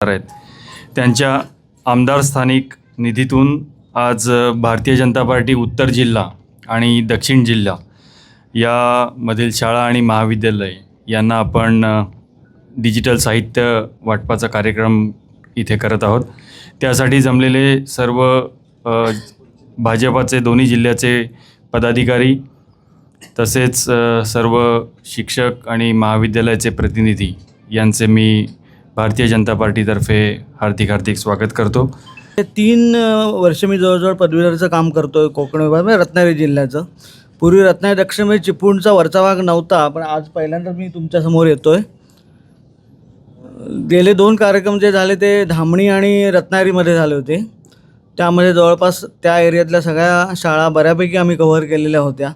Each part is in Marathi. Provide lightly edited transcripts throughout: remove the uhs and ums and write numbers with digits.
आहेत त्यांच्या आमदार स्थानिक निधीतून आज भारतीय जनता पार्टी उत्तर जिल्हा आणि दक्षिण जिल्हा यामधील शाळा आणि महाविद्यालय यांना आपण डिजिटल साहित्य वाटपाचा कार्यक्रम इथे करत आहोत। त्यासाठी जमलेले सर्व भाजपाचे दोन्ही जिल्ह्याचे पदाधिकारी तसेच सर्व शिक्षक आणि महाविद्यालयाचे प्रतिनिधी यांचे मी भारतीय जनता पार्टीतर्फे हार्दिक स्वागत करतो। 3 वर्ष मी जवळजवळ पदवीधरचं काम करतो आहे कोकण विभागामध्ये रत्नागिरी जिल्ह्याचं। पूर्वी रत्नागिरी दक्षिणमध्ये चिपळूणचा वरचा भाग नव्हता, पण आज पहिल्यांदा मी तुमच्यासमोर येतो आहे। गेले 2 कार्यक्रम जे झाले ते धामणी आणि रत्नागिरीमध्ये झाले होते। त्यामध्ये जवळपास त्या एरियातल्या सगळ्या शाळा बऱ्यापैकी आम्ही कव्हर केलेल्या होत्या।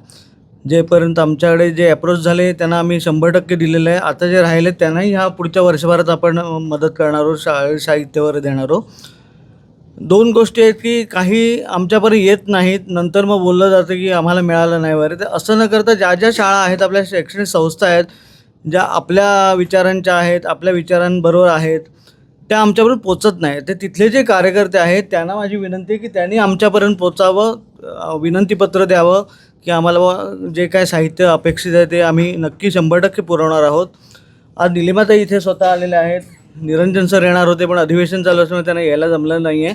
जेपर्यंत आमच्याकडे जे अप्रोच झाले त्यांना आम्ही 100% दिलेलं आहे। आता जे राहिले त्यांनाही ह्या पुढच्या वर्षभरात आपण मदत करणार आहोत, साहित्यावर देणार आहोत। 2 गोष्टी आहेत की काही आमच्यापर्यंत येत नाहीत, नंतर मग बोललं जातं की आम्हाला मिळालं नाही वगैरे। तर असं न करता ज्या शाळा आहेत, आपल्या शैक्षणिक संस्था आहेत, ज्या आपल्या विचारांच्या आहेत, आपल्या विचारांबरोबर आहेत, त्या आमच्यापर्यंत पोचत नाही। ते तिथले जे कार्यकर्ते आहेत त्यांना माझी विनंती आहे की त्यांनी आमच्यापर्यंत पोचावं, विनंतीपत्र द्यावं की आम्हाला जे काय साहित्य अपेक्षित आहे ते आम्ही नक्की 100% पुरवणार आहोत। आज निलिमाताई इथे स्वतः आलेल्या आहेत। निरंजन सर येणार होते पण अधिवेशन चालू असल्यामुळे त्यांना यायला जमलं नाही आहे।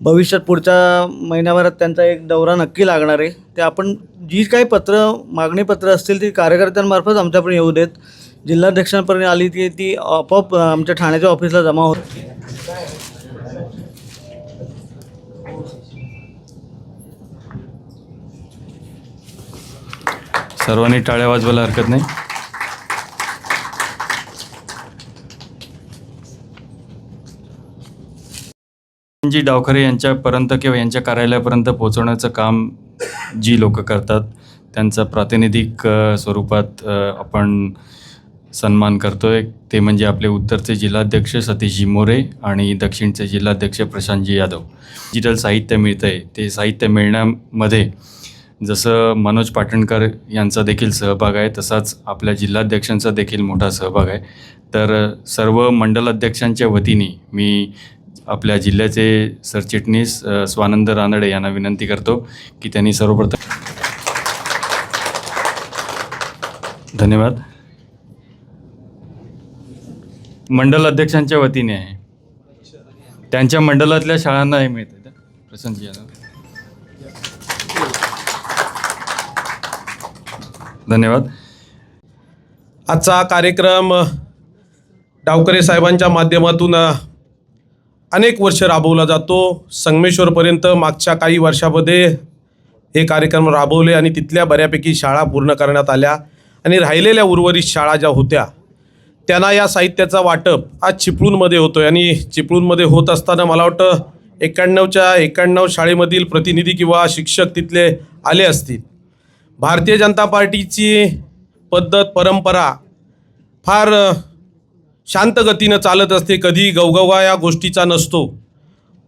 भविष्यात पुढच्या महिन्याभरात त्यांचा एक दौरा नक्की लागणार आहे। ते आपण जी काही मागणीपत्र असतील ती कार्यकर्त्यांमार्फत आमच्यापर्यंत येऊ देत। जिल्हाध्यक्षांपर्यंत आली ती आपोआप आमच्या ठाण्याच्या ऑफिसला जमा होते। सर्वांनी टाळ्या वाजवायला हरकत नाही। जी डावखरे यांच्यापर्यंत किंवा यांच्या कार्यालयापर्यंत पोहोचवण्याचं काम जी लोक करतात त्यांचा प्रातिनिधिक स्वरूपात आपण सन्मान करतोय। ते म्हणजे आपले उत्तरचे जिल्हाध्यक्ष सतीशजी मोरे आणि दक्षिणचे जिल्हाध्यक्ष प्रशांतजी यादव। डिजिटल साहित्य मिळतंय ते साहित्य मिळण्यामध्ये जसं मनोज पाटणकर यांचा देखील सहभाग आहे, तसाच आपल्या जिल्हाध्यक्षांचा देखील मोठा सहभाग आहे। तर सर्व मंडलाध्यक्षांच्या वतीने मी आपल्या जिल्ह्याचे सरचिटणीस स्वानंद रानडे यांना विनंती करतो की त्यांनी सर्वप्रथम धन्यवाद। मंडल अध्यक्षांच्या वतीने आहे, त्यांच्या मंडलातल्या शाळांना हे मिळतं। प्रशांतजी यादव धन्यवाद। आजचा कार्यक्रम डावकरे साहेबांच्या माध्यमातून अनेक वर्ष राबवला जातो। संगमेश्वरपर्यंत मागच्या काही वर्षामध्ये हे कार्यक्रम राबवले आणि तिथल्या बऱ्यापैकी शाळा पूर्ण करण्यात आल्या आणि राहिलेल्या उर्वरित शाळा ज्या होत्या त्यांना या साहित्याचा वाटप आज चिपळूणमध्ये होतो आहे। आणि चिपळूणमध्ये होत असताना मला वाटतं 91च्या 91 शाळेमधील प्रतिनिधी किंवा शिक्षक तिथले आले असतील। भारतीय जनता पार्टीची पद्धत परंपरा फार शांत गतीनं चालत असते, कधी गवगवा या गोष्टीचा नसतो,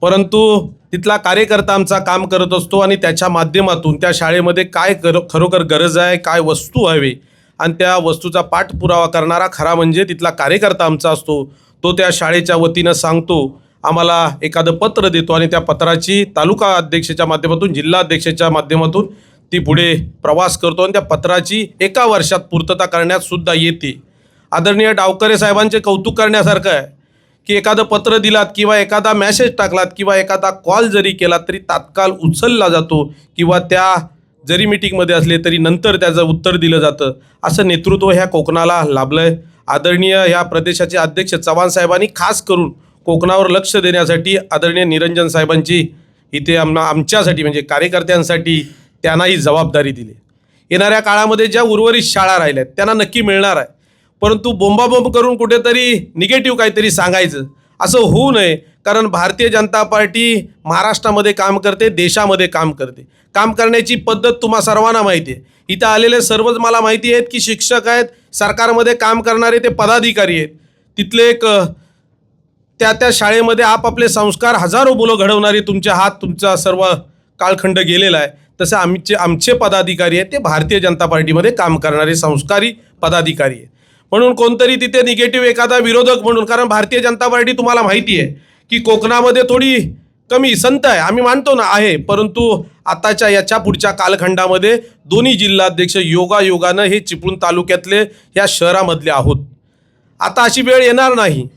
परंतु तिथला कार्यकर्ता आमचा काम करत असतो आणि त्याच्या माध्यमातून त्या शाळेमध्ये काय खरोखर गरज आहे, काय वस्तू हवी आणि त्या वस्तूचा पाठपुरावा करणारा खरा म्हणजे तिथला कार्यकर्ता आमचा असतो। तो त्या शाळेच्या वतीनं सांगतो, आम्हाला एखादं पत्र देतो आणि त्या पत्राची तालुका अध्यक्षाच्या माध्यमातून जिल्हा अध्यक्षाच्या माध्यमातून ती पुढे प्रवास करतो आणि त्या पत्राची एका वर्षात पूर्तता करण्यात सुद्धा येते। आदरणीय डावकरे साहेबांचे कौतुक करण्यासारखं आहे की एखादं पत्र दिलात किंवा एखादा मॅसेज टाकलात किंवा एखादा कॉल जरी केला तरी तात्काळ उचलला जातो किंवा त्या जरी मीटिंगमध्ये असले तरी नंतर त्याचं उत्तर दिलं जातं। असं नेतृत्व ह्या कोकणाला लाभलं आहे। आदरणीय ह्या प्रदेशाचे अध्यक्ष चव्हाण साहेबांनी खास करून कोकणावर लक्ष देण्यासाठी आदरणीय निरंजन साहेबांची इथे आमच्यासाठी म्हणजे कार्यकर्त्यांसाठी त्यांनाही जबाबदारी दिली। येणाऱ्या काळामध्ये ज्या उर्वरित शाळा राहिल्यात त्यांना नक्की मिळणार आहे, परंतु बोंबाबोंब करून कुठेतरी निगेटिव्ह काहीतरी सांगायचं असं होऊ नये। कारण भारतीय जनता पार्टी महाराष्ट्रामध्ये काम करते, देशामध्ये काम करते। काम करण्याची पद्धत तुम्हा सर्वांना माहिती आहे। इथं आलेले सर्वच मला माहिती आहेत की शिक्षक आहेत, सरकारमध्ये काम करणारे ते पदाधिकारी आहेत, तिथले एक त्या शाळेमध्ये आपापले संस्कार हजारो मुलं घडवणारे तुमचे हात तुमचा सर्व कालखंड गेलेला आहे। तसं आमचे पदाधिकारी आहेत ते भारतीय जनता पार्टीमध्ये काम करणारे संस्कारी पदाधिकारी आहेत। म्हणून कोणतरी तिथे निगेटिव्ह एखादा विरोधक म्हणून, कारण भारतीय जनता पार्टी तुम्हाला माहिती आहे की कोकणामध्ये थोडी कमी संत आहे, आम्ही मानतो ना आहे, परंतु आताच्या याच्या पुढच्या कालखंडामध्ये दोन्ही जिल्हाध्यक्ष योगायोगानं हे चिपळूण तालुक्यातले या शहरामधले आहोत. आता अशी वेळ येणार नाही,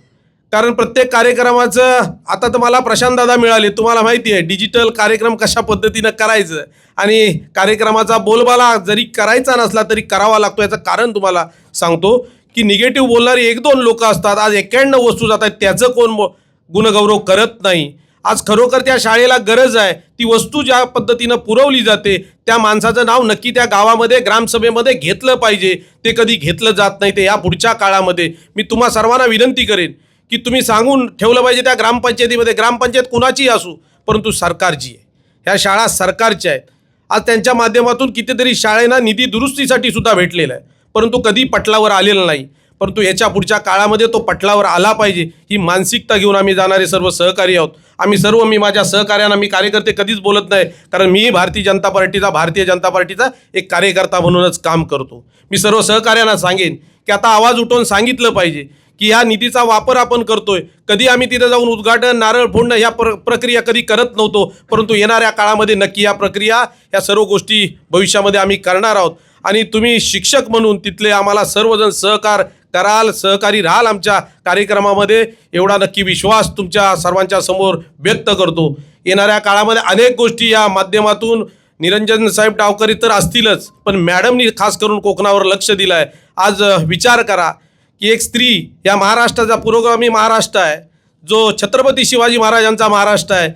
कारण प्रत्येक कार्यक्रमाचं आता तर मला प्रशांत दादा मिळाले, तुम्हाला माहिती आहे डिजिटल कार्यक्रम कशा पद्धतीनं करायचं आणि कार्यक्रमाचा बोलबाला जरी करायचा नसला तरी करावा लागतो. याचं कारण तुम्हाला सांगतो की निगेटिव्ह बोलणारी 1-2 लोक असतात. आज 91 वस्तू जात आहेत, त्याचं कोण गुणगौरव करत नाही. आज खरोखर त्या शाळेला गरज आहे, ती वस्तू ज्या पद्धतीनं पुरवली जाते त्या माणसाचं नाव नक्की त्या गावामध्ये ग्रामसभेमध्ये घेतलं पाहिजे. ते कधी घेतलं जात नाही. ते या पुढच्या काळामध्ये मी तुम्हा सर्वांना विनंती करेन की तुम्ही सांगून ठेवलं पाहिजे त्या ग्रामपंचायतीमध्ये, ग्रामपंचायत कुणाचीही असू परंतु सरकारची आहे, ह्या शाळा सरकारच्या आहेत. आज त्यांच्या माध्यमातून कितीतरी शाळेंना निधी दुरुस्तीसाठी सुद्धा भेटलेला आहे, परंतु कधी पटलावर आलेला नाही. परंतु याच्या पुढच्या काळामध्ये तो पटलावर आला पाहिजे, ही मानसिकता घेऊन आम्ही जाणारे सर्व सहकारी आहोत. आम्ही सर्व, मी माझ्या सहकार्यांना, मी कार्यकर्ते कधीच बोलत नाही, कारण मी भारतीय जनता पार्टीचा एक कार्यकर्ता म्हणूनच काम करतो. मी सर्व सहकार्यांना सांगेन की आता आवाज उठवून सांगितलं पाहिजे की ह्या निधीचा वापर आपण करतोय. कधी आम्ही तिथे जाऊन उद्घाटन, नारळ फोडणं ह्या प्रक्रिया कधी करत नव्हतो, परंतु येणाऱ्या काळामध्ये नक्की या प्रक्रिया, या सर्व गोष्टी भविष्यामध्ये आम्ही करणार आहोत. आणि तुम्ही शिक्षक म्हणून तिथले आम्हाला सर्वजण सहकार कराल, सहकारी राहाल आमच्या कार्यक्रमामध्ये, एवढा नक्की विश्वास तुमच्या सर्वांच्या समोर व्यक्त करतो. येणाऱ्या काळामध्ये अनेक गोष्टी या माध्यमातून निरंजन साहेब डावकरे तर असतीलच, पण मॅडमनी खास करून कोकणावर लक्ष दिलं आहे. आज विचार करा की एक स्त्री या महाराष्ट्राचा पुरोगामी महाराष्ट्र आहे, जो छत्रपती शिवाजी महाराजांचा महाराष्ट्र आहे,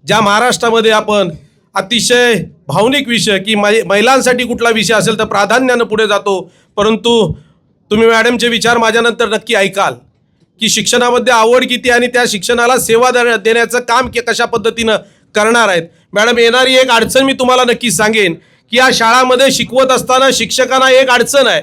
ज्या महाराष्ट्रामध्ये आपण अतिशय भावनिक विषय की महिलांसाठी कुठला विषय असेल तर प्राधान्यानं पुढे जातो. परंतु तुम्ही मॅडमचे विचार माझ्यानंतर नक्की ऐकाल की शिक्षणामध्ये आवड किती आणि त्या शिक्षणाला सेवा देण्याचं काम कशा पद्धतीनं करणार आहेत. मॅडम, येणारी एक अडचण मी तुम्हाला नक्की सांगेन की या शाळामध्ये शिकवत असताना शिक्षकांना एक अडचण आहे,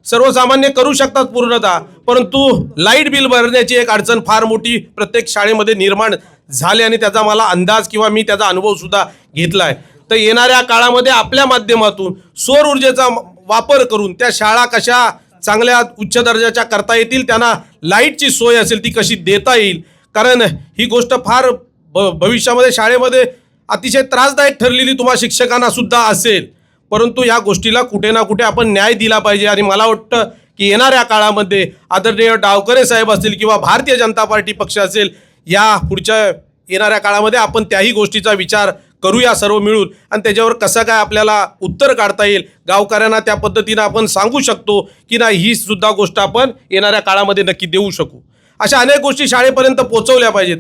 सर्वसामान्य करू शकतात पूर्णतः, परंतु लाईट बिल भरण्याची एक अडचण फार मोठी प्रत्येक शाळेमध्ये निर्माण झाली आणि त्याचा मला अंदाज किंवा मी त्याचा अनुभव सुद्धा घेतला आहे. तर येणाऱ्या काळामध्ये आपल्या माध्यमातून सौर ऊर्जेचा वापर करून त्या शाळा कशा चांगल्या उच्च दर्जाच्या करता येतील, त्यांना लाईटची सोय असेल ती कशी देता येईल, कारण ही गोष्ट फार भविष्यामध्ये शाळेमध्ये अतिशय त्रासदायक ठरलेली तुम्हा शिक्षकांना सुद्धा असेल. परंतु या गोष्टीला कुठे ना कुठे आपण न्याय दिला पाहिजे आणि मला वाटतं की येणाऱ्या काळामध्ये आदरणीय डावकरे साहेब असतील किंवा भारतीय जनता पार्टी पक्ष असेल, या पुढच्या येणाऱ्या काळामध्ये आपण त्याही गोष्टीचा विचार करूया सर्व मिळून आणि त्याच्यावर कसं काय आपल्याला उत्तर काढता येईल, गावकऱ्यांना त्या पद्धतीनं आपण सांगू शकतो की नाही, ही सुद्धा गोष्ट आपण येणाऱ्या काळामध्ये नक्की देऊ शकू. अशा अनेक गोष्टी शाळेपर्यंत पोहोचवल्या पाहिजेत.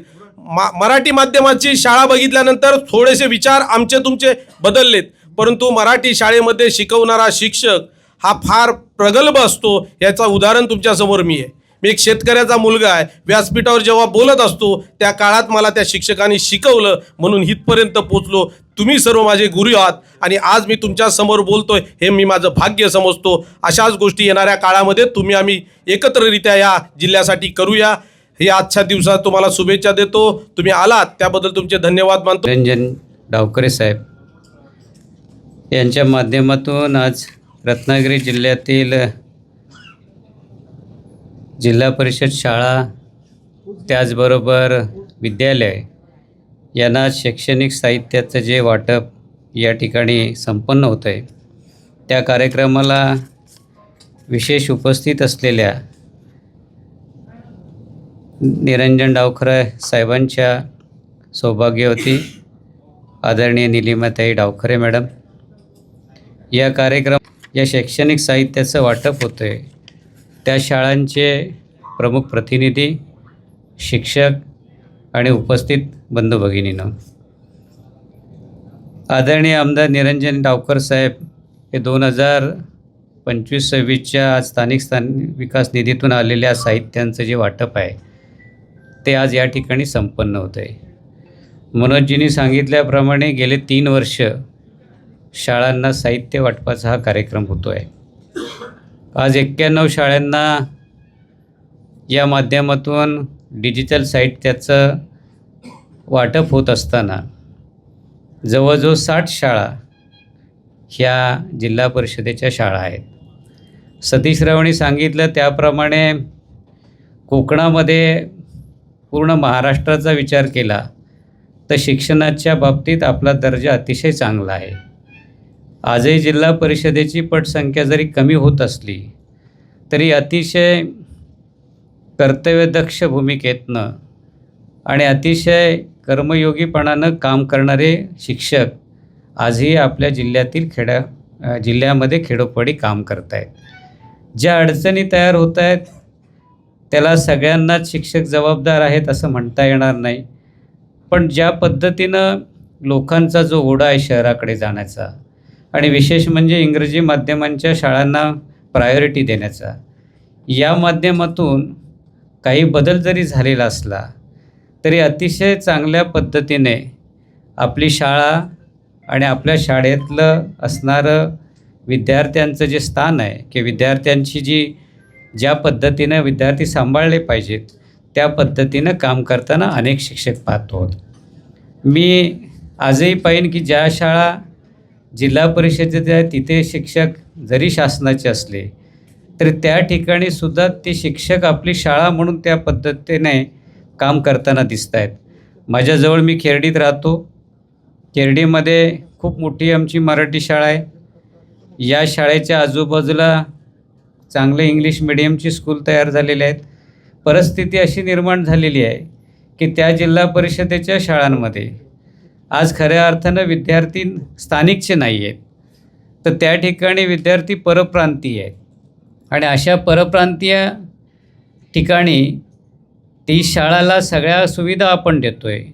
मराठी माध्यमाची शाळा बघितल्यानंतर थोडेसे विचार आमचे तुमचे बदललेत, परंतु मराठी शाळेमध्ये शिकवणारा शिक्षक हा फार प्रगल्भ असतो. याचं उदाहरण तुमच्यासमोर मी आहे. मी एक शेतकऱ्याचा मुलगा आहे, व्यासपीठावर जेव्हा बोलत असतो त्या काळात मला त्या शिक्षकांनी शिकवलं, म्हणून इथपर्यंत पोचलो. तुम्ही सर्व माझे गुरु आहात आणि आज मी तुमच्या समोर बोलतोय, हे मी माझं भाग्य समजतो. अशाच गोष्टी येणाऱ्या काळामध्ये तुम्ही आम्ही एकत्ररित्या या जिल्ह्यासाठी करूया. हे आजच्या दिवसात तुम्हाला शुभेच्छा देतो. तुम्ही आलात त्याबद्दल तुमचे धन्यवाद मानतो. निरंजन डावकरे साहेब यांच्या माध्यमातून आज रत्नागिरी जिल्ह्यातील जिल्हा परिषद शाळा, त्याचबरोबर विद्यालय यांना शैक्षणिक साहित्याचं जे वाटप या ठिकाणी संपन्न होतं आहे, त्या कार्यक्रमाला विशेष उपस्थित असलेल्या निरंजन डावखरे साहेबांच्या सौभाग्यवती आदरणीय निलिमाताई डावखरे मॅडम, या शैक्षणिक साहित्याचं वाटप होतं आहे, त्या शाळांचे प्रमुख प्रतिनिधी, शिक्षक आणि उपस्थित बंधू भगिनींनो, आदरणीय आमदार निरंजन डावकर साहेब हे 2025-26च्या स्थानिक विकास निधीतून आलेल्या साहित्यांचं जे वाटप आहे ते आज या ठिकाणी संपन्न होतं आहे. मनोजजींनी सांगितल्याप्रमाणे गेले 3 वर्ष शाळांना साहित्य वाटपाचा हा कार्यक्रम होतो आहे. आज 91 शाळांना या माध्यमातून डिजिटल साहित्याचं वाटप होत असताना जवळजवळ 60 शाळा ह्या जिल्हा परिषदेच्या शाळा आहेत सतीश रावांनी सांगितलं त्याप्रमाणे कोकणामध्ये पूर्ण महाराष्ट्राचा विचार केला तर शिक्षणाच्या बाबतीत आपला दर्जा अतिशय चांगला आहे. आजही जिल्हा परिषदेची पटसंख्या जरी कमी होत असली तरी अतिशय कर्तव्यदक्ष भूमिकेतनं आणि अतिशय कर्मयोगीपणानं काम करणारे शिक्षक आजही आपल्या जिल्ह्यामध्ये खेडोपाडी काम करत आहेत. ज्या अडचणी तयार होत आहेत त्याला सगळ्यांनाच शिक्षक जबाबदार आहेत असं म्हणता येणार नाही, पण ज्या पद्धतीनं लोकांचा जो ओढा आहे शहराकडे जाण्याचा आणि विशेष म्हणजे इंग्रजी माध्यमांच्या शाळांना प्रायोरिटी देण्याचा, या माध्यमातून काही बदल जरी झालेला असला तरी अतिशय चांगल्या पद्धतीने आपली शाळा आणि आपल्या शाळेतलं असणारं विद्यार्थ्यांचं जे स्थान आहे की विद्यार्थ्यांची ज्या पद्धतीनं विद्यार्थी सांभाळले पाहिजेत त्या पद्धतीनं काम करताना अनेक शिक्षक पाहतो. मी आजही पाहीन की ज्या शाळा जिल्हा परिषदेच्या आहेत तिथे शिक्षक जरी शासनाचे असले तरी त्या ठिकाणी सुद्धा ते शिक्षक आपली शाळा म्हणून त्या पद्धतीने काम करताना दिसत आहेत. माझ्याजवळ मी खेर्डीत राहतो. खेर्डीमध्ये खूप मोठी आमची मराठी शाळा आहे. या शाळेच्या आजूबाजूला चांगले इंग्लिश मिडियमची स्कूल तयार झालेले आहेत. परिस्थिती अशी निर्माण झालेली आहे की त्या जिल्हा परिषदेच्या शाळांमध्ये आज खऱ्या अर्थानं विद्यार्थी स्थानिकचे नाही आहेत, तर त्या ठिकाणी विद्यार्थी परप्रांतीय आहेत आणि अशा परप्रांतीय ठिकाणी ती शाळाला सगळ्या सुविधा आपण देतो आहे,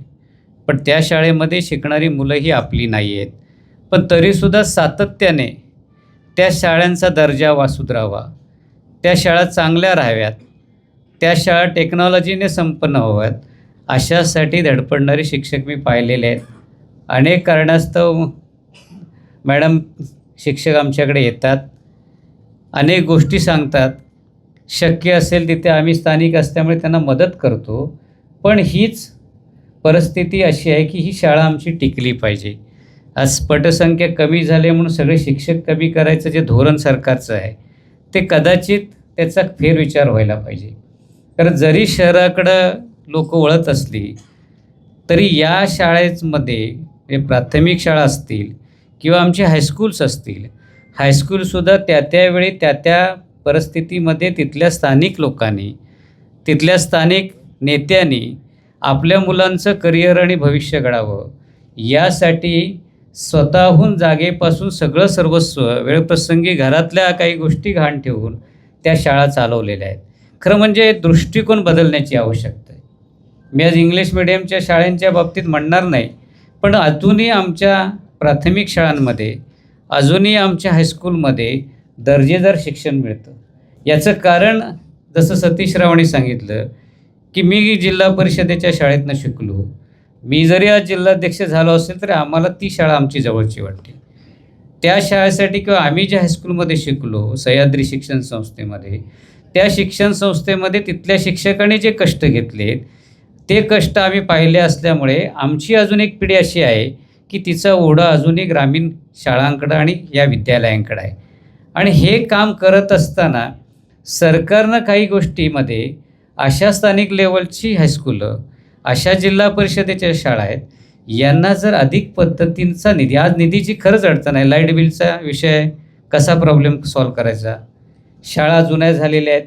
पण त्या शाळेमध्ये शिकणारी मुलंही आपली नाही आहेत. पण तरीसुद्धा सातत्याने त्या शाळांचा दर्जा सुधारावा, त्या शाळा चांगल्या राहाव्यात, त्या शाळा टेक्नॉलॉजीने संपन्न व्हाव्यात अशासाठी धडपडणारे शिक्षक मी पाहिलेले आहेत. अनेक कारणास्तव मॅडम शिक्षक आमच्याकडे येतात, अनेक गोष्टी सांगतात. शक्य असेल तिथे आम्ही स्थानिक असल्यामुळे त्यांना मदत करतो, पण हीच परिस्थिती अशी आहे की ही शाळा आमची टिकली पाहिजे. आज पटसंख्या कमी झाली म्हणून सगळे शिक्षक कमी करायचं जे धोरण सरकारचं आहे ते कदाचित त्याचा फेरविचार व्हायला पाहिजे. कारण जरी शहराकडं लोक वळत असली तरी या शाळेमध्ये प्राथमिक शाळा असतील किंवा आमचे हायस्कूल्स असतील, हायस्कूलसुद्धा त्या त्यावेळी त्या परिस्थितीमध्ये तिथल्या स्थानिक लोकांनी, तिथल्या स्थानिक नेत्यांनी आपल्या मुलांचं करिअर आणि भविष्य घडावं यासाठी स्वतःहून जागेपासून सगळं सर्वस्व वेळप्रसंगी घरातल्या काही गोष्टी घाण ठेवून त्या शाळा चालवलेल्या आहेत. खरं म्हणजे दृष्टिकोन बदलण्याची आवश्यकता आहे. मी आज इंग्लिश मिडियमच्या शाळांच्या बाबतीत म्हणणार नाही, पण अजूनही आमच्या प्राथमिक शाळांमध्ये, अजूनही आमच्या हायस्कूलमध्ये दर्जेदार शिक्षण मिळतं. याचं कारण जसं सतीश रावांनी सांगितलं की मी जिल्हा परिषदेच्या शाळेतनं शिकलो, मी जरी आज जिल्हाध्यक्ष झालो असेल तरी आम्हाला ती शाळा आमची जवळची वाटते. त्या शाळेसाठी किंवा आम्ही ज्या हायस्कूलमध्ये शिकलो सह्याद्री शिक्षण संस्थेमध्ये, त्या शिक्षण संस्थेमध्ये तिथल्या शिक्षकांनी जे कष्ट घेतलेत ते कष्ट आम्ही पाहिले असल्यामुळे आमची अजून एक पिढी अशी आहे की तिचा ओढा अजूनही ग्रामीण शाळांकडं आणि या विद्यालयांकडं आहे. आणि हे काम करत असताना सरकारनं काही गोष्टीमध्ये अशा स्थानिक लेवलची हायस्कूलं, अशा जिल्हा परिषदेच्या शाळा आहेत, यांना जर अधिक पद्धतींचा निधी, आज निधीची खरंच अडचण आहे. लाईट बिलचा विषय कसा प्रॉब्लेम सॉल्व करायचा, शाळा जुन्या झालेल्या आहेत,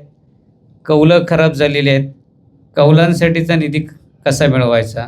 कौलं खराब झालेली आहेत, कौलांसाठीचा निधी कसा मिळवायचा,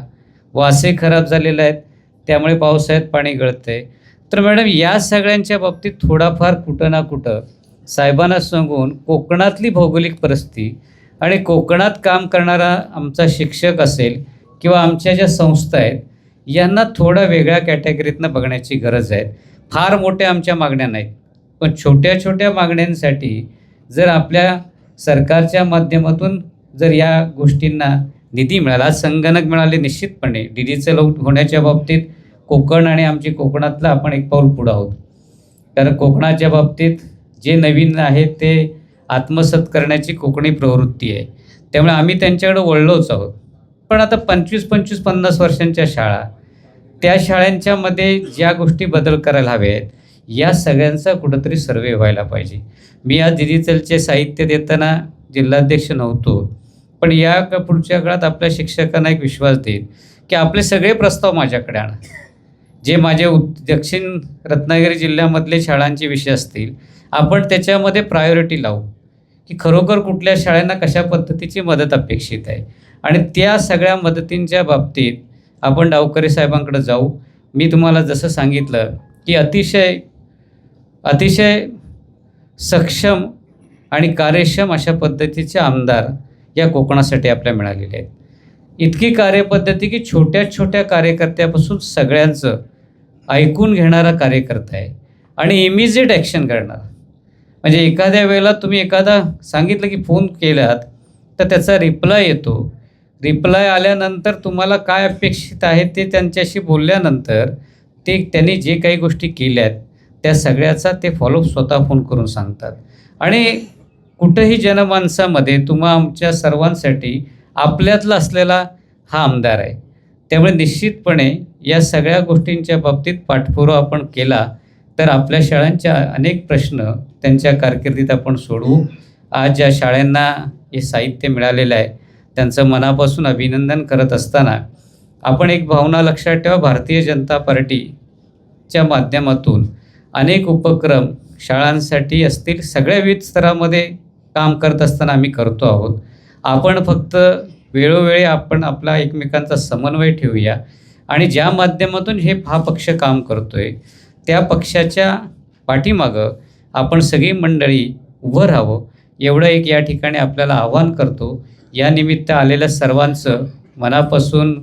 वासे खराब झालेले आहेत त्यामुळे पावसाळ्यात पाणी गळतं आहे. तर मॅडम या सगळ्यांच्या बाबतीत थोडाफार कुठं ना कुठं साहेबांना सांगून कोकणातली भौगोलिक परिस्थिती आणि कोकणात काम करणारा आमचा शिक्षक असेल किंवा आमच्या ज्या संस्था आहेत यांना थोडा वेगळ्या कॅटेगरीतनं बघण्याची गरज आहे. फार मोठ्या आमच्या मागण्या नाहीत, पण छोट्या छोट्या मागण्यांसाठी जर आपल्या सरकारच्या माध्यमातून जर या गोष्टींना निधी मिळाला, आज संगणक मिळाले निश्चितपणे डिजिटल होण्याच्या बाबतीत कोकण आणि आमची कोकणातलं आपण एक पाऊल पुढं आहोत. कारण कोकणाच्या बाबतीत जे नवीन आहे ते आत्मसात करण्याची कोकणी प्रवृत्ती आहे, त्यामुळे आम्ही त्यांच्याकडे वळलोच आहोत. पण आता 25-50 वर्षांच्या शाळा, त्या शाळांच्यामध्ये ज्या गोष्टी बदल करायला हव्या आहेत या सगळ्यांचा कुठंतरी सर्वे व्हायला पाहिजे. मी आज डिजिटलचे साहित्य देताना जिल्हाध्यक्ष नव्हतो, पण पुढच्या काळात आपल्या शिक्षकांना एक विश्वास देईन की आपले सगळे प्रस्ताव माझ्याकडे आणा. जे माझे दक्षिण रत्नागिरी जिल्ह्यामधले शाळांचे विषय असतील, आपण त्याच्यामध्ये प्रायोरिटी लावू की खरोखर कुठल्या शाळांना कशा पद्धतीची मदत अपेक्षित आहे, आणि त्या सगळ्या मदतींच्या बाबतीत आपण डावखरे साहेबांकडे जाऊ. मी तुम्हाला जसं सांगितलं की अतिशय सक्षम आणि कार्यक्षम अशा पद्धतीचे आमदार या कोकणासाठी आपल्या मिळालेले आहेत. इतकी कार्यपद्धती की छोट्या छोट्या कार्यकर्त्यापासून सगळ्यांचं ऐकून घेणारा कार्यकर्ता आहे आणि इमिजिएट ॲक्शन करणार. म्हणजे एखाद्या वेळेला तुम्ही एखादा सांगितलं की फोन केलात तर त्याचा रिप्लाय येतो. रिप्लाय आल्यानंतर तुम्हाला काय अपेक्षित आहे ते त्यांच्याशी बोलल्यानंतर त्यांनी जे काही गोष्टी केल्यात त्या सगळ्याचा ते फॉलोअप स्वतः फोन करून सांगतात. आणि कुठंही जनमानसामध्ये आमच्या सर्वांसाठी आपल्यातला असलेला हा आमदार आहे. त्यामुळे निश्चितपणे या सगळ्या गोष्टींच्या बाबतीत पाठपुरावा आपण केला तर आपल्या शाळांच्या अनेक प्रश्न त्यांच्या कारकिर्दीत आपण सोडवू. आज ज्या शाळांना हे साहित्य मिळालेलं आहे त्यांचं मनापासून अभिनंदन करत असताना आपण एक भावना लक्षात ठेवा, भारतीय जनता पार्टीच्या माध्यमातून अनेक उपक्रम शाळांसाठी असतील, सगळ्या विविध स्तरामध्ये काम करत असताना आम्ही करतो आहोत. आपण फक्त वेळोवेळी आपण आपला एकमेकांचा समन्वय ठेवूया आणि ज्या माध्यमातून हा पक्ष काम करतो आहे त्या पक्षाच्या पाठीमागं आपण सगळी मंडळी उभं राहावं एवढं एक या ठिकाणी आपल्याला आवाहन करतो. या निमित्त आलेल्या सर्वांचं मनापासून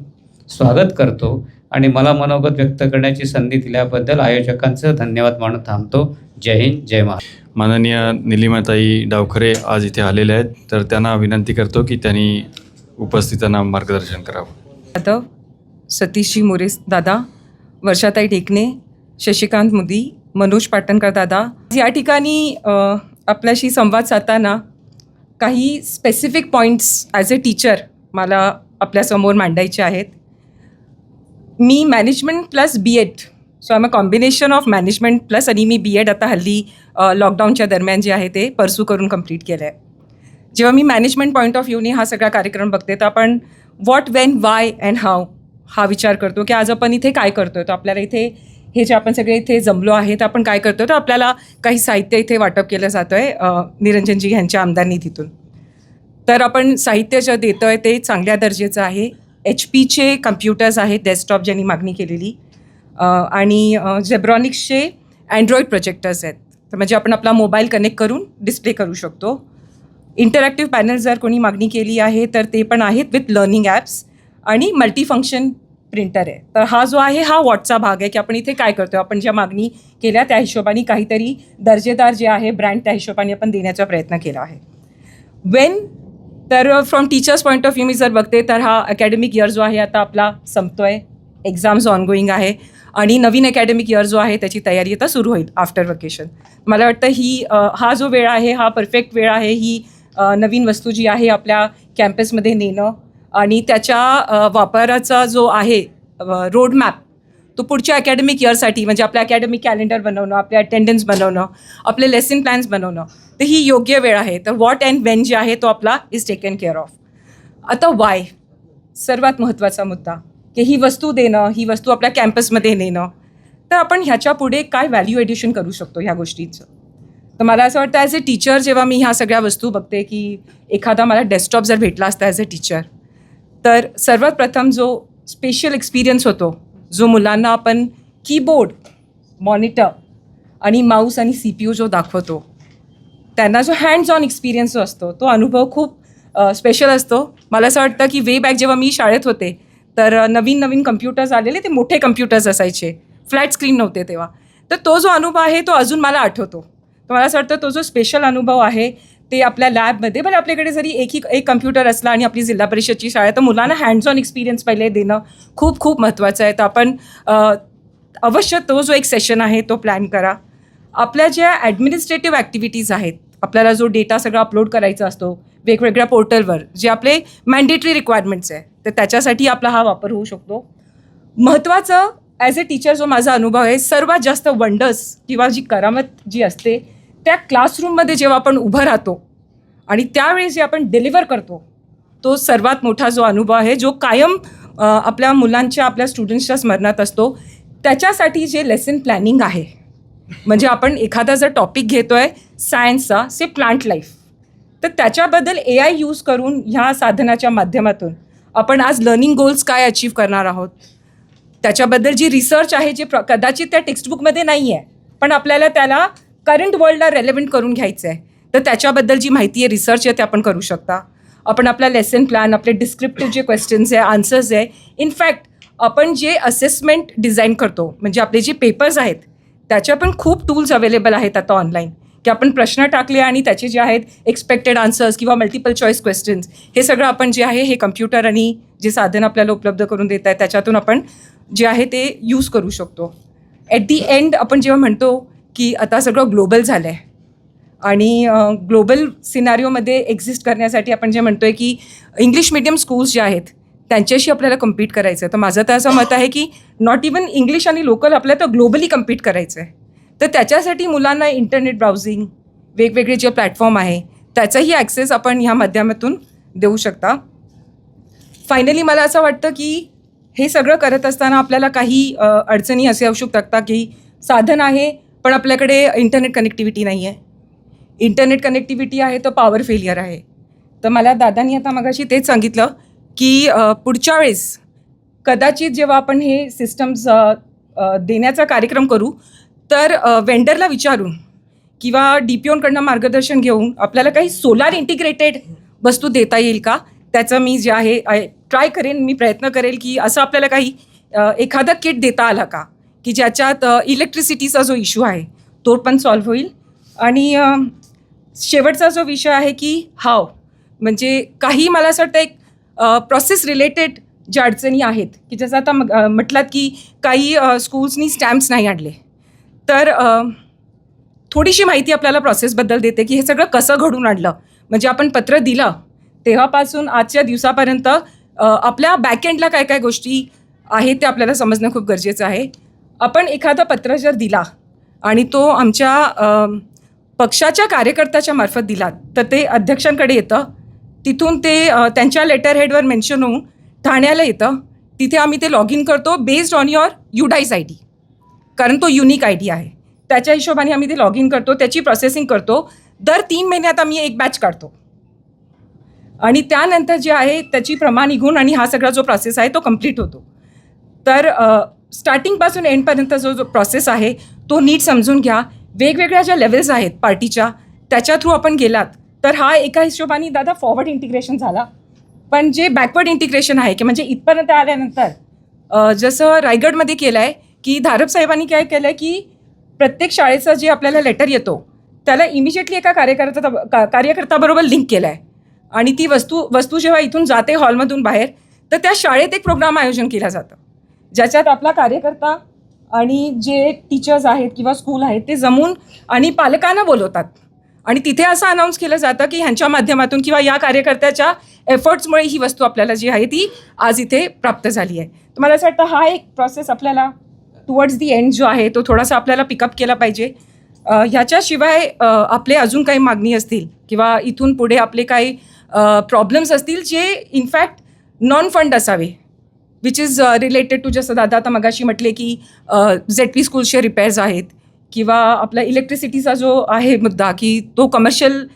स्वागत करतो आणि मला मनोगत व्यक्त करण्याची संधी दिल्याबद्दल आयोजकांचं धन्यवाद मानून थांबतो. जय हिंद, जय महाराष्ट्र. माननीय निलिमाताई डावखरे आज इथे आलेले आहेत, तर त्यांना विनंती करतो की त्यांनी उपस्थितांना मार्गदर्शन करावं. यादव, सतीशजी मोरे दादा, वर्षाताई टेकणे, शशिकांत मुदी, मनोज पाटणकर दादा, या ठिकाणी आपल्याशी संवाद साधताना काही specific points as a teacher मला आपल्यासमोर मांडायचे आहेत. मी management plus BEd, so I am a combination of management plus, आणि मी BEd आता हल्ली लॉकडाऊनच्या दरम्यान जे आहे ते परसू करून कंप्लीट केलं आहे. जेव्हा मी मॅनेजमेंट पॉईंट ऑफ व्ह्यूने हा सगळा कार्यक्रम बघते तर आपण what, Wien, Y and how हा विचार करतो की आज आपण इथे काय करतो आहे. तर आपल्याला इथे हे जे आपण सगळे इथे जमलो आहे तर आपण काय करतो, तर आपल्याला काही साहित्य इथे वाटप केलं जातं आहे निरंजनजी यांच्या आमदार निधीतून. तर आपण साहित्य जे देतो आहे ते चांगल्या दर्जाचं आहे. HP कम्प्युटर्स आहेत डेस्कटॉप ज्यांनी मागणी केलेली, आणि झेब्रॉनिक्सचे अँड्रॉईड प्रोजेक्टर्स आहेत. तर म्हणजे आपण आपला मोबाईल कनेक्ट करून डिस्प्ले करू शकतो. इंटरॅक्टिव्ह पॅनल जर कोणी मागणी केली आहे तर ते पण आहेत विथ लर्निंग ॲप्स, आणि मल्टीफंक्शन प्रिंटर आहे. तर हा जो आहे हा वॉटचा भाग आहे की आपण इथे काय करतो, आपण ज्या मागणी केल्या त्या हिशोबाने काहीतरी दर्जेदार जे आहे ब्रँड त्या हिशोबाने आपण देण्याचा प्रयत्न केला आहे. तर from teachers point of view मी जर बघते तर हा अकॅडमिक इयर जो आहे आता आपला संपतो आहे, एक्झाम्स ऑनगोईंग आहे आणि नवीन अकॅडमिक इयर जो आहे त्याची तयारी आता सुरू होईल आफ्टर वकेशन. मला वाटतं हा जो वेळ आहे हा परफेक्ट वेळ आहे. ही नवीन वस्तू जी आहे आपल्या कॅम्पसमध्ये नेणं आणि त्याच्या वापराचा जो आहे रोडमॅप तो पुढच्या अकॅडमिक इयरसाठी, म्हणजे आपलं अकॅडमिक कॅलेंडर बनवणं, आपले अटेंडन्स बनवणं, आपले लेसन प्लॅन्स बनवणं, तर ही योग्य वेळ आहे. तर व्हॉट अँड वेन जे आहे तो आपला इज टेकन केअर ऑफ. आता वाय, सर्वात महत्त्वाचा मुद्दा की ही वस्तू देणं, ही वस्तू आपल्या कॅम्पसमध्ये नेणं. तर आपण ह्याच्या पुढे काय व्हॅल्यू एडिशन करू शकतो ह्या गोष्टीचं. तर मला असं वाटतं ॲज अ टीचर जेव्हा मी ह्या सगळ्या वस्तू बघते की एखादा मला डेस्कटॉप जर भेटला असता ॲज अ टीचर, तर सर्वात प्रथम जो स्पेशल एक्सपिरियन्स होतो, जो मुलांना आपण कीबोर्ड, मॉनिटर आणि माऊस आणि CPU जो दाखवतो, त्यांना जो हँड्स ऑन एक्सपिरियन्स जो असतो तो अनुभव खूप स्पेशल असतो. मला असं वाटतं की वे बॅक जेव्हा मी शाळेत होते तर नवीन कम्प्युटर्स आलेले, ते मोठे कम्प्युटर्स असायचे, फ्लॅट स्क्रीन नव्हते तेव्हा. तर तो जो अनुभव आहे तो अजून मला आठवतो. तर मला असं वाटतं तो जो स्पेशल अनुभव आहे ते आपल्या लॅबमध्ये, बरं आपल्याकडे जरी एक कम्प्युटर असला आणि आपली जिल्हा परिषदची शाळा, तर मुलांना हँड्स ऑन एक्सपिरियन्स पहिले देणं खूप खूप महत्त्वाचं आहे. तर आपण अवश्य तो जो एक सेशन आहे तो प्लॅन करा. आपल्या ज्या ॲडमिनिस्ट्रेटिव्ह ॲक्टिव्हिटीज आहेत, आपल्याला जो डेटा सगळा अपलोड करायचा असतो वेगवेगळ्या पोर्टलवर, जे आपले मॅन्डेटरी रिक्वायरमेंट्स आहे, तर त्याच्यासाठी आपला हा वापर होऊ शकतो. महत्त्वाचं ॲज अ टीचर जो माझा अनुभव आहे, सर्वात जास्त वंडर्स किंवा जी करामत जी असते त्या क्लासरूममध्ये जेव्हा आपण उभं राहतो आणि त्यावेळी जे आपण डिलिव्हर करतो, तो सर्वात मोठा जो अनुभव आहे, जो कायम आपल्या मुलांच्या, आपल्या स्टुडंट्सच्या स्मरणात असतो. त्याच्यासाठी जे लेसन प्लॅनिंग आहे, म्हणजे आपण एखादा जर टॉपिक घेतो आहे सायन्सचा, से प्लांट लाईफ, तर त्याच्याबद्दल AI यूज करून ह्या साधनाच्या माध्यमातून आपण आज लर्निंग गोल्स काय अचीव करणार आहोत, त्याच्याबद्दल जी रिसर्च आहे, जे कदाचित त्या टेक्स्टबुकमध्ये नाही आहे, पण आपल्याला त्याला करंट वर्ल्डला रेलेव्हंट करून घ्यायचं आहे, तर त्याच्याबद्दल जी माहिती आहे, रिसर्च आहे, ते आपण करू शकता. आपण आपला लेसन प्लॅन, आपले डिस्क्रिप्टिव्ह जे क्वेश्चन्स आहे, आन्सर्स आहे, इनफॅक्ट आपण जे असेसमेंट डिझाईन करतो, म्हणजे आपले जे पेपर्स आहेत, त्याच्या पण खूप टूल्स अवेलेबल आहेत आता ऑनलाईन, की आपण प्रश्न टाकले आणि त्याचे जे आहेत एक्सपेक्टेड आन्सर्स किंवा मल्टिपल चॉईस क्वेश्चन्स, हे सगळं आपण जे आहे हे कम्प्युटर आणि जे साधन आपल्याला उपलब्ध करून देत आहे त्याच्यातून आपण जे आहे ते यूज करू शकतो. ॲट दी एंड आपण जेव्हा म्हणतो की आता सगळं ग्लोबल झालं आहे आणि ग्लोबल सिनारिओमध्ये एक्झिस्ट करण्यासाठी आपण जे म्हणतो आहे की इंग्लिश मिडियम स्कूल्स जे आहेत त्यांच्याशी आपल्याला कम्पीट करायचं आहे. तर माझं तर असं मत आहे की नॉट इवन इंग्लिश आणि लोकल, आपल्याला तर ग्लोबली कम्पीट करायचं आहे. तर त्याच्यासाठी मुलांना इंटरनेट ब्राउझिंग, वेगवेगळे जे प्लॅटफॉर्म आहे त्याचाही ॲक्सेस आपण ह्या माध्यमातून देऊ शकता. फायनली मला असं वाटतं की हे सगळं करत असताना आपल्याला काही अडचणी असे असू शकतात की साधन आहे पण आपल्याकडे इंटरनेट कनेक्टिव्हिटी नाही आहे. इंटरनेट कनेक्टिव्हिटी आहे तर पॉवर फेलियर आहे. तर मला दादांनी आता मगाशी तेच सांगितलं की पुढच्या वेळेस कदाचित जेव्हा आपण हे सिस्टम्स देण्याचा कार्यक्रम करू तर वेंडरला विचारून किंवा DPOकडनं मार्गदर्शन घेऊन आपल्याला काही सोलार इंटिग्रेटेड वस्तू देता येईल का, त्याचं मी जे आहे ट्राय करेन, मी प्रयत्न करेल की असं आपल्याला काही एखादा किट देता आला का की ज्याच्यात इलेक्ट्रिसिटीचा जो इश्यू आहे तो पण सॉल्व्ह होईल. आणि शेवटचा जो विषय आहे की हाव, म्हणजे काही मला असं वाटतं एक प्रोसेस रिलेटेड ज्या अडचणी आहेत की जसं आता म्हटलात की काही स्कूल्सनी स्टॅम्प्स नाही आणले, तर थोडीशी माहिती आपल्याला प्रोसेसबद्दल देते की हे सगळं कसं घडून आणलं. म्हणजे आपण पत्र दिलं तेव्हापासून आजच्या दिवसापर्यंत आपल्या बॅकएंडला काय काय गोष्टी आहेत ते आपल्याला समजणं खूप गरजेचं आहे. आपण एखादं पत्र जर दिला आणि तो आमच्या पक्षाच्या कार्यकर्त्याच्या मार्फत दिला तर ते अध्यक्षांकडे येतं, तिथून ते त्यांच्या लेटर हेडवर मेन्शन होऊन ठाण्याला येतं, तिथे आम्ही ते लॉग इन करतो based on your UDICE ID, कारण तो युनिक ID आहे. त्याच्या हिशोबाने आम्ही ते लॉग इन करतो, त्याची प्रोसेसिंग करतो. दर 3 महिन्यात आम्ही एक बॅच काढतो आणि त्यानंतर जे आहे त्याची प्रमाण निघून आणि हा सगळा जो प्रोसेस आहे तो कंप्लीट होतो. तर स्टार्टिंगपासून एंडपर्यंत जो प्रोसेस आहे तो नीट समजून घ्या. वेगवेगळ्या ज्या लेवल्स आहेत पार्टीच्या त्याच्या थ्रू आपण गेलात तर हा एका हिशोबाने दादा फॉरवर्ड इंटिग्रेशन झाला. पण जे बॅकवर्ड इंटिग्रेशन आहे की म्हणजे इथपर्यंत आल्यानंतर जसं रायगडमध्ये केलं आहे की धारप साहेबांनी काय केलं आहे की प्रत्येक शाळेचं जे आपल्याला लेटर येतो त्याला इमिजिएटली एका कार्यकर्त्याबरोबर लिंक केलं आहे आणि ती वस्तू जेव्हा इथून जाते हॉलमधून बाहेर तर त्या शाळेत एक प्रोग्राम आयोजन केलं जातं ज्याच्यात आपला कार्यकर्ता आणि जे टीचर्स आहेत किंवा स्कूल आहेत ते जमून आणि पालकांना बोलवतात आणि तिथे असं अनाऊन्स केलं जातं की ह्यांच्या माध्यमातून किंवा या कार्यकर्त्याच्या एफर्ट्समुळे ही वस्तू आपल्याला जी आहे ती आज इथे प्राप्त झाली आहे. तर मला असं वाटतं हा एक प्रोसेस आपल्याला टुवर्ड्स दी एंड जो आहे तो थोडासा आपल्याला पिकअप केला पाहिजे. ह्याच्याशिवाय आपले अजून काही मागणी असतील किंवा इथून पुढे आपले काही प्रॉब्लेम्स असतील जे इनफॅक्ट नॉन फंड असावे, विच इज रिलेटेड टू, जसं दादा आता मगाशी म्हटले की ZP स्कूल्सचे रिपेअर्स आहेत किंवा आपला इलेक्ट्रिसिटीचा जो आहे मुद्दा की तो कमर्शियल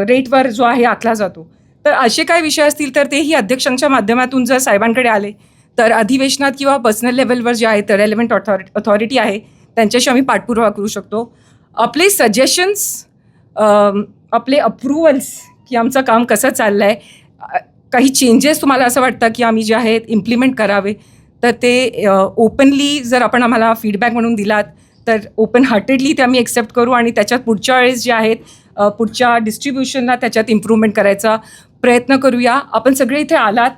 रेटवर जो आहे आखला जातो, तर असे काही विषय असतील तर तेही अध्यक्षांच्या माध्यमातून जर साहेबांकडे आले तर अधिवेशनात किंवा पर्सनल लेवलवर जे आहे तर रेलेव्हंट ऑथॉरिटी आहे त्यांच्याशी आम्ही पाठपुरावा करू शकतो. आपले सजेशन्स, आपले अप्रुव्हल्स की आमचं काम कसं चाललं आहे, काही चेंजेस तुम्हाला असं वाटतं की आम्ही जे आहेत इम्प्लिमेंट करावे तर ते ओपनली जर आपण आम्हाला फीडबॅक म्हणून दिलात तर ओपन हार्टेडली ते आम्ही एक्सेप्ट करू आणि त्याच्यात पुढच्या वेळेस जे आहेत पुढच्या डिस्ट्रीब्युशनला त्याच्यात इम्प्रूव्हमेंट करायचा प्रयत्न करूया. आपण सगळे इथे आलात,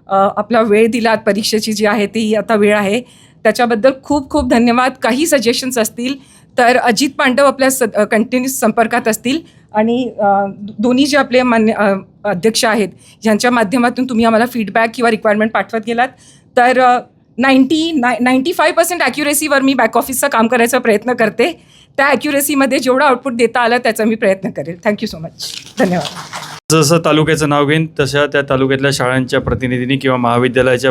आपला वेळ दिलात, परीक्षेची जी आहे ती आता वेळ आहे त्याच्याबद्दल खूप खूप धन्यवाद. काही सजेशन्स असतील तर अजित पांडव आपल्या कंटिन्यूस संपर्कात असतील आणि दोन्ही जे आपले मान्य अध्यक्ष आहेत ज्यांच्या माध्यमातून तुम्ही आम्हाला फीडबॅक किंवा रिक्वायरमेंट पाठवत गेलात तर 95% ॲक्युरेसीवर मी बॅक ऑफिसचं काम करायचा प्रयत्न करते. त्या ॲक्युरेसीमध्ये जेवढं आउटपुट देता आलं त्याचा मी प्रयत्न करेल. Thank you so much. धन्यवाद. जसं तालुक्याचं नाव घेईन तशा त्या तालुक्यातल्या शाळांच्या प्रतिनिधींनी किंवा महाविद्यालयाच्या